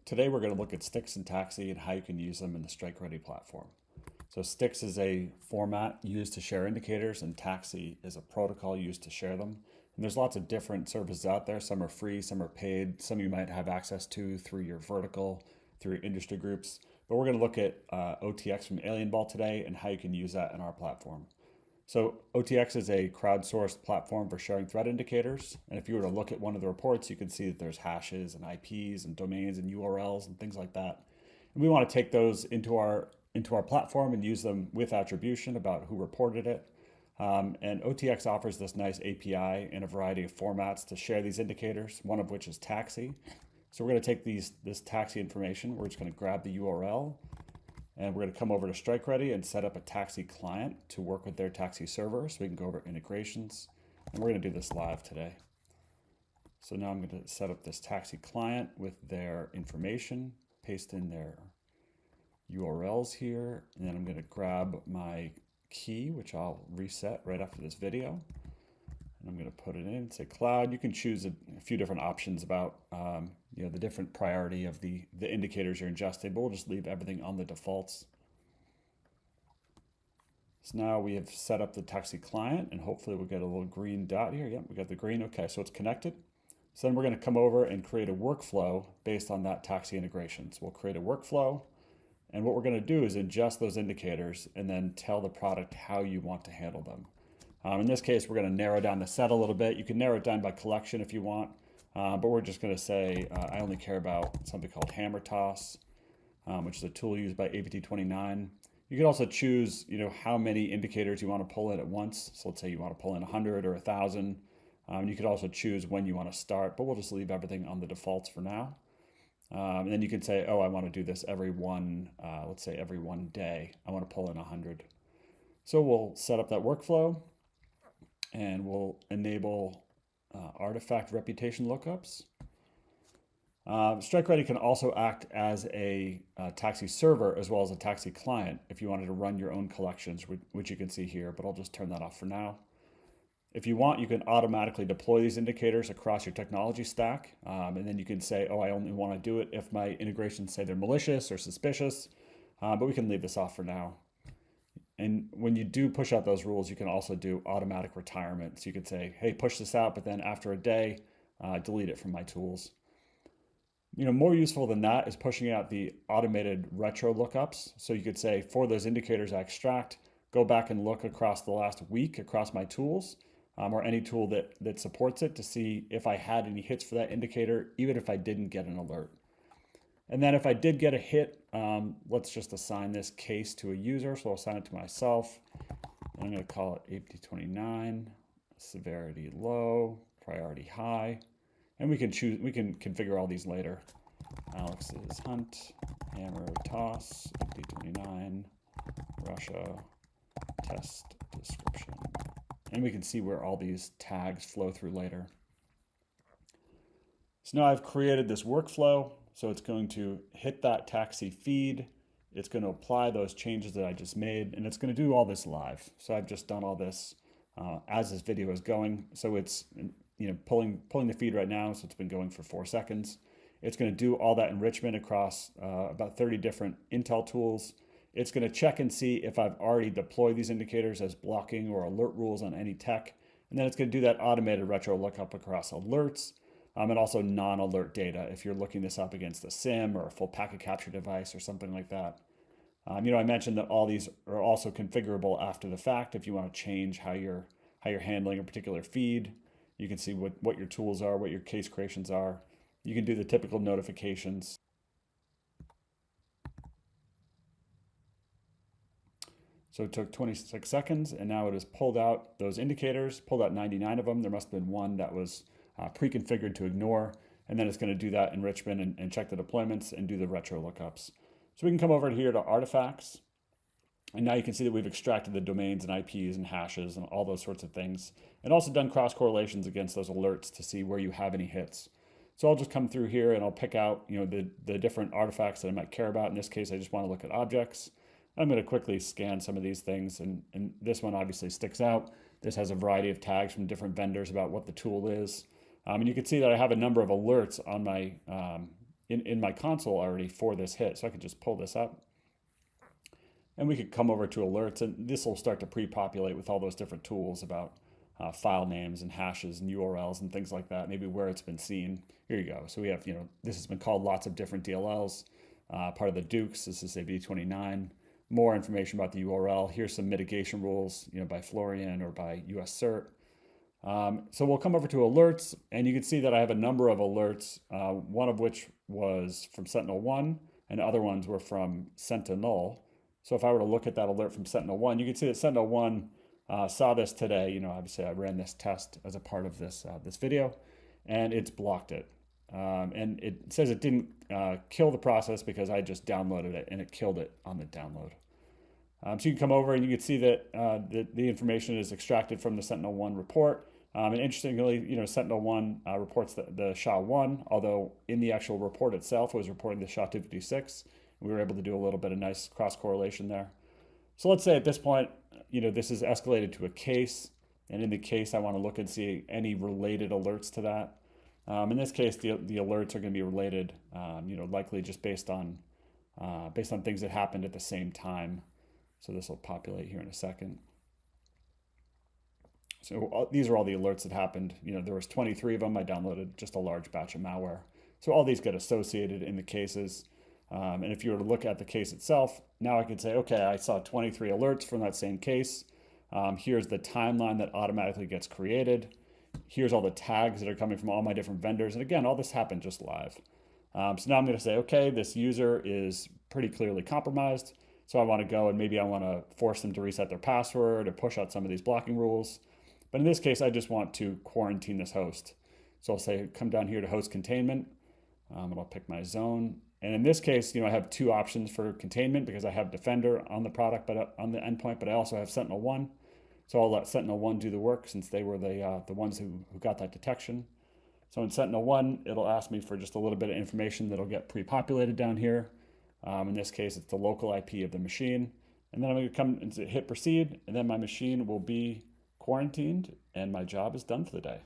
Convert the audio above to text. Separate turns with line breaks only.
Today we're going to look at STIX and TAXII and how you can use them in the StrikeReady platform. So STIX is a format used to share indicators, and TAXII is a protocol used to share them. And there's lots of different services out there. Some are free, some are paid. Some you might have access to through your vertical, through your industry groups. But we're going to look at OTX from AlienVault today and how you can use that in our platform. So OTX is a crowdsourced platform for sharing threat indicators. And if you were to look at one of the reports, you can see that there's hashes and IPs and domains and URLs and things like that. And we want to take those into our platform and use them with attribution about who reported it. And OTX offers this nice API in a variety of formats to share these indicators, one of which is TAXII. So we're going to take this TAXII information. We're just going to grab the URL. And we're going to come over to StrikeReady and set up a TAXII client to work with their TAXII server. So we can go over integrations. And we're going to do this live today. So now I'm going to set up this TAXII client with their information, paste in their URLs here. And then I'm going to grab my key, which I'll reset right after this video. And I'm going to put it in, say cloud. You can choose a few different options about the different priority of the indicators you're ingesting, but we'll just leave everything on the defaults. So now we have set up the TAXII client, and hopefully we'll get a little green dot here. Yep, we got the green. Okay, so it's connected. So then we're going to come over and create a workflow based on that TAXII integration. So we'll create a workflow, and what we're going to do is ingest those indicators and then tell the product how you want to handle them. In this case, we're going to narrow down the set a little bit. You can narrow it down by collection if you want, but we're just going to say I only care about something called hammer toss, which is a tool used by APT29. You can also choose, how many indicators you want to pull in at once. So let's say you want to pull in 100 or 1,000. You could also choose when you want to start, but we'll just leave everything on the defaults for now. And then you can say, oh, I want to do this every let's say every one day. I want to pull in 100. So we'll set up that workflow. And we'll enable artifact reputation lookups. StrikeReady can also act as a TAXII server as well as a TAXII client if you wanted to run your own collections, which you can see here, but I'll just turn that off for now. If you want, you can automatically deploy these indicators across your technology stack, and then you can say, oh, I only want to do it if my integrations say they're malicious or suspicious, but we can leave this off for now. And when you do push out those rules, you can also do automatic retirement. So you could say, hey, push this out, but then after a day, delete it from my tools. More useful than that is pushing out the automated retro lookups. So you could say, for those indicators I extract, go back and look across the last week across my tools, or any tool that supports it to see if I had any hits for that indicator, even if I didn't get an alert. And then if I did get a hit, let's just assign this case to a user. So I'll assign it to myself. And I'm going to call it APT29, severity low, priority high. And we can configure all these later. Alex's hunt, hammer toss, APT29, Russia, test description. And we can see where all these tags flow through later. So now I've created this workflow. So it's going to hit that TAXII feed. It's going to apply those changes that I just made, and it's going to do all this live. So I've just done all this as this video is going. So it's pulling the feed right now. So it's been going for 4 seconds. It's going to do all that enrichment across about 30 different Intel tools. It's going to check and see if I've already deployed these indicators as blocking or alert rules on any tech. And then it's going to do that automated retro lookup across alerts. And also non-alert data if you're looking this up against a SIM or a full packet capture device or something like that. I mentioned that all these are also configurable after the fact. If you want to change how you're handling a particular feed, you can see what your tools are, what your case creations are. You can do the typical notifications. So it took 26 seconds, and now it has pulled out those indicators, pulled out 99 of them. There must have been one that was pre-configured to ignore, and then it's going to do that enrichment and check the deployments and do the retro lookups. So we can come over here to artifacts, and now you can see that we've extracted the domains and IPs and hashes and all those sorts of things, and also done cross correlations against those alerts to see where you have any hits. So I'll just come through here and I'll pick out the different artifacts that I might care about. In this case, I just want to look at objects. I'm going to quickly scan some of these things, and this one obviously sticks out. This has a variety of tags from different vendors about what the tool is. And you can see that I have a number of alerts on my in my console already for this hit. So I could just pull this up and we could come over to alerts, and this will start to pre-populate with all those different tools about file names and hashes and URLs and things like that, maybe where it's been seen. Here you go. So we have, this has been called lots of different DLLs, part of the Dukes. This is a V29. More information about the URL. Here's some mitigation rules, by Florian or by US Cert. So we'll come over to alerts, and you can see that I have a number of alerts, one of which was from Sentinel-1, and other ones were from Sentinel. So if I were to look at that alert from Sentinel-1, you can see that Sentinel-1 saw this today. Obviously I ran this test as a part of this this video, and it's blocked it. And it says it didn't kill the process because I just downloaded it, and it killed it on the download. So you can come over and you can see that the information is extracted from the Sentinel-1 report. And interestingly, Sentinel-1 reports the SHA-1, although in the actual report itself it was reporting the SHA-256. We were able to do a little bit of nice cross-correlation there. So let's say at this point, this is escalated to a case, and in the case I want to look and see any related alerts to that. In this case, the alerts are going to be related, likely just based on things that happened at the same time. So this will populate here in a second. So these are all the alerts that happened. There was 23 of them. I downloaded just a large batch of malware. So all these get associated in the cases. And if you were to look at the case itself, now I can say, okay, I saw 23 alerts from that same case. Here's the timeline that automatically gets created. Here's all the tags that are coming from all my different vendors. And again, all this happened just live. So now I'm going to say, okay, this user is pretty clearly compromised. So I want to go and maybe I want to force them to reset their password or push out some of these blocking rules. But in this case, I just want to quarantine this host. So I'll say, come down here to host containment, and I'll pick my zone. And in this case, I have two options for containment because I have Defender on the product, but on the endpoint, but I also have Sentinel-1. So I'll let Sentinel-1 do the work since they were the ones who got that detection. So in Sentinel-1, it'll ask me for just a little bit of information that'll get pre-populated down here. In this case, it's the local IP of the machine. And then I'm going to come and hit proceed, and then my machine will be quarantined, and my job is done for the day.